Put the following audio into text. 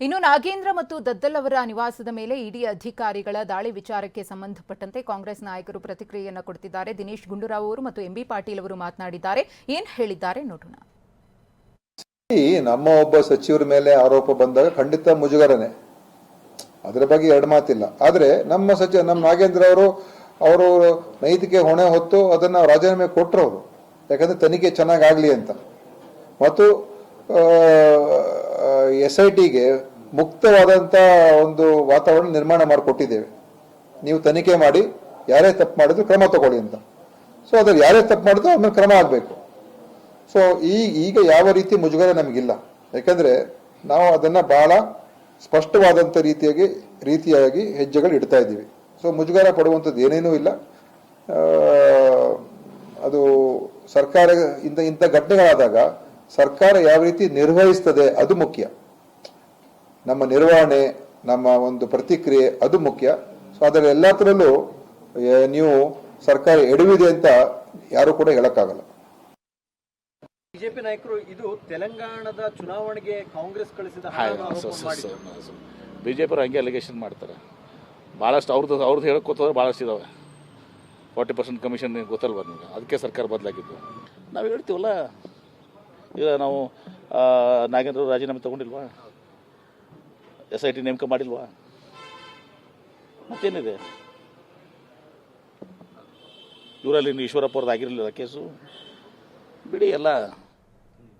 ಇನ್ನು ನಾಗೇಂದ್ರ ಮತ್ತು ದದ್ದಲ್ ಅವರ ನಿವಾಸದ ಮೇಲೆ ಇಡಿ ಅಧಿಕಾರಿಗಳ ದಾಳಿ ವಿಚಾರಕ್ಕೆ ಸಂಬಂಧಪಟ್ಟಂತೆ ಕಾಂಗ್ರೆಸ್ ನಾಯಕರು ಪ್ರತಿಕ್ರಿಯೆಯನ್ನು ಕೊಡುತ್ತಿದ್ದಾರೆ. ದಿನೇಶ್ ಗುಂಡೂರಾವ್ ಅವರು ಮತ್ತು ಎಂಬಿ ಪಾಟೀಲ್ ಅವರು ಮಾತನಾಡಿದ್ದಾರೆ. ಏನ್ ಹೇಳಿದ್ದಾರೆ ನೋಡೋಣ. ನಮ್ಮ ಒಬ್ಬ ಸಚಿವರ ಮೇಲೆ ಆರೋಪ ಬಂದಾಗ ಖಂಡಿತ ಮುಜುಗರನೆ, ಅದರ ಬಗ್ಗೆ ಎರಡು ಮಾತಿಲ್ಲ. ಆದ್ರೆ ನಮ್ಮ ನಾಗೇಂದ್ರ ಅವರು ನೈತಿಕ ಹೊಣೆ ಹೊತ್ತು ಅದನ್ನ ರಾಜೀನಾಮೆ ಕೊಟ್ಟರು ಅವರು, ಯಾಕಂದ್ರೆ ತನಿಖೆ ಚೆನ್ನಾಗಿ ಆಗ್ಲಿ ಅಂತ. ಮತ್ತು SITಗೆ ಮುಕ್ತವಾದಂತ ಒಂದು ವಾತಾವರಣ ನಿರ್ಮಾಣ ಮಾಡಿಕೊಟ್ಟಿದ್ದೇವೆ. ನೀವು ತನಿಖೆ ಮಾಡಿ, ಯಾರೇ ತಪ್ಪು ಮಾಡಿದ್ರು ಕ್ರಮ ತಗೊಳ್ಳಿ ಅಂತ. ಸೊ ಅದ್ರಲ್ಲಿ ಯಾರೇ ತಪ್ಪು ಮಾಡಿದ್ರು ಆಮೇಲೆ ಕ್ರಮ ಆಗಬೇಕು. ಸೊ ಈಗ ಯಾವ ರೀತಿ ಮುಜುಗರ ನಮಗಿಲ್ಲ, ಯಾಕಂದ್ರೆ ನಾವು ಅದನ್ನ ಬಹಳ ಸ್ಪಷ್ಟವಾದಂತ ರೀತಿಯಾಗಿ ಹೆಜ್ಜೆಗಳು ಇಡ್ತಾ ಇದ್ದೀವಿ. ಸೊ ಮುಜುಗರ ಪಡುವಂಥದ್ದು ಏನೇನೂ ಇಲ್ಲ. ಅದು ಸರ್ಕಾರ ಇಂಥ ಘಟನೆಗಳಾದಾಗ ಸರ್ಕಾರ ಯಾವ ರೀತಿ ನಿರ್ವಹಿಸ್ತದೆ ಅದು ಮುಖ್ಯ. ನಮ್ಮ ನಿರ್ವಹಣೆ, ನಮ್ಮ ಒಂದು ಪ್ರತಿಕ್ರಿಯೆ ಅದು ಮುಖ್ಯ. ಸೊ ಅದರ ಎಲ್ಲತ್ರಲ್ಲೂ ನೀವು ಸರ್ಕಾರ ಎಡವಿದೆ ಅಂತ ಯಾರು ಕೂಡ ಹೇಳಕ್ಕಾಗಲ್ಲ. ಬಿಜೆಪಿ ನಾಯಕರು ಇದು ತೆಲಂಗಾಣದ ಚುನಾವಣೆಗೆ ಕಾಂಗ್ರೆಸ್ ಕಳಿಸಿದ ಬಿಜೆಪಿ ಅವರು ಹಂಗೆ ಅಲಿಗೇಷನ್ ಮಾಡ್ತಾರೆ. ಭಾಳಷ್ಟು ಅವ್ರದ್ದು ಹೇಳ್ಕೊತೋದ್ರೆ ಭಾಳಷ್ಟು ಇದಾವೆ. 40% ಕಮಿಷನ್ ಗೊತ್ತಲ್ವ ನಿಮಗೆ, ಅದಕ್ಕೆ ಸರ್ಕಾರ ಬದಲಾಗಿದ್ದು. ನಾವು ಹೇಳ್ತೀವಲ್ಲ, ಈಗ ನಾವು ನಾಗೇಂದ್ರ ರಾಜೀನಾಮೆ ತಗೊಂಡಿಲ್ವಾ, SIT ನೇಮಕ ಮಾಡಿಲ್ವಾ, ಮತ್ತೇನಿದೆ? ಇವರಲ್ಲಿ ಈಶ್ವರಪ್ಪ ಅವ್ರದ್ದು ಆಗಿರಲಿಲ್ಲ ಕೇಸು, ಬಿಡಿ ಎಲ್ಲ